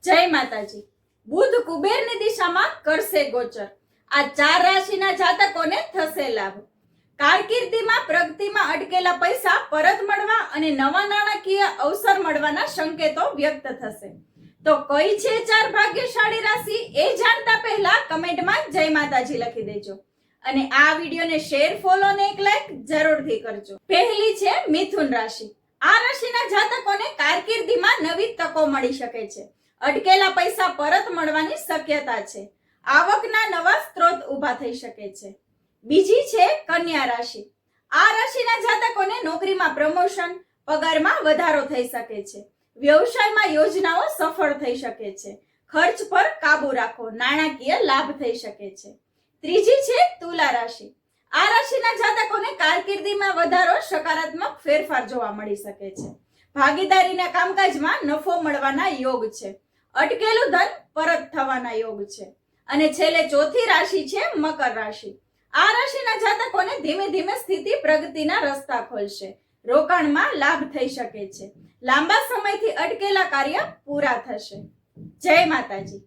જય માતાજી। બુધ કુબેરની દિશામાં કરશે ગોચર। આ 4 રાશિના જાતકોને થશે લાભ। કારકિર્દીમાં પ્રગતિમાં અટકેલા પૈસા પરત મળવા અને નવા નાણાકીય અવસર મળવાના સંકેતો વ્યક્ત થશે। તો કઈ છે 4 ભાગ્યશાળી રાશિ એ જાણતા પહેલા કમેન્ટમાં જય માતાજી લખી દેજો અને આ વિડીયોને શેર, ફોલો અને એક લાઈક જરૂરથી કરજો। પહેલી છે મિથુન રાશિ। આ રાશિના જાતકોને કારકિર્દીમાં નવી તકો મળી શકે છે। અટકેલા પૈસા પરત મળવાની શક્યતા છે। આવકના નવા સ્ત્રોત ઊભા થઈ શકે છે। બીજી છે કન્યા રાશિ। આ રાશિના જાતકોને નોકરીમાં પ્રમોશન, પગારમાં વધારો થઈ શકે છે। વ્યવસાયમાં યોજનાઓ સફળ થઈ શકે છે। ખર્ચ પર કાબુ રાખો, નાણાકીય લાભ થઈ શકે છે। ત્રીજી છે તુલા રાશિ। આ રાશિના જાતકોને કારકિર્દીમાં વધારો, સકારાત્મક ફેરફાર જોવા મળી શકે છે। ભાગીદારીના કામકાજમાં નફો મળવાના યોગ છે। અટકેલું ધન પરત થવાના યોગ છે। અને છેલ્લે ચોથી રાશિ છે મકર રાશિ। આ રાશિના જાતકોને ધીમે ધીમે સ્થિતિ પ્રગતિના રસ્તા ખોલશે। રોકાણમાં લાભ થઈ શકે છે। લાંબા સમયથી અટકેલા કાર્ય પૂરા થશે। જય માતાજી।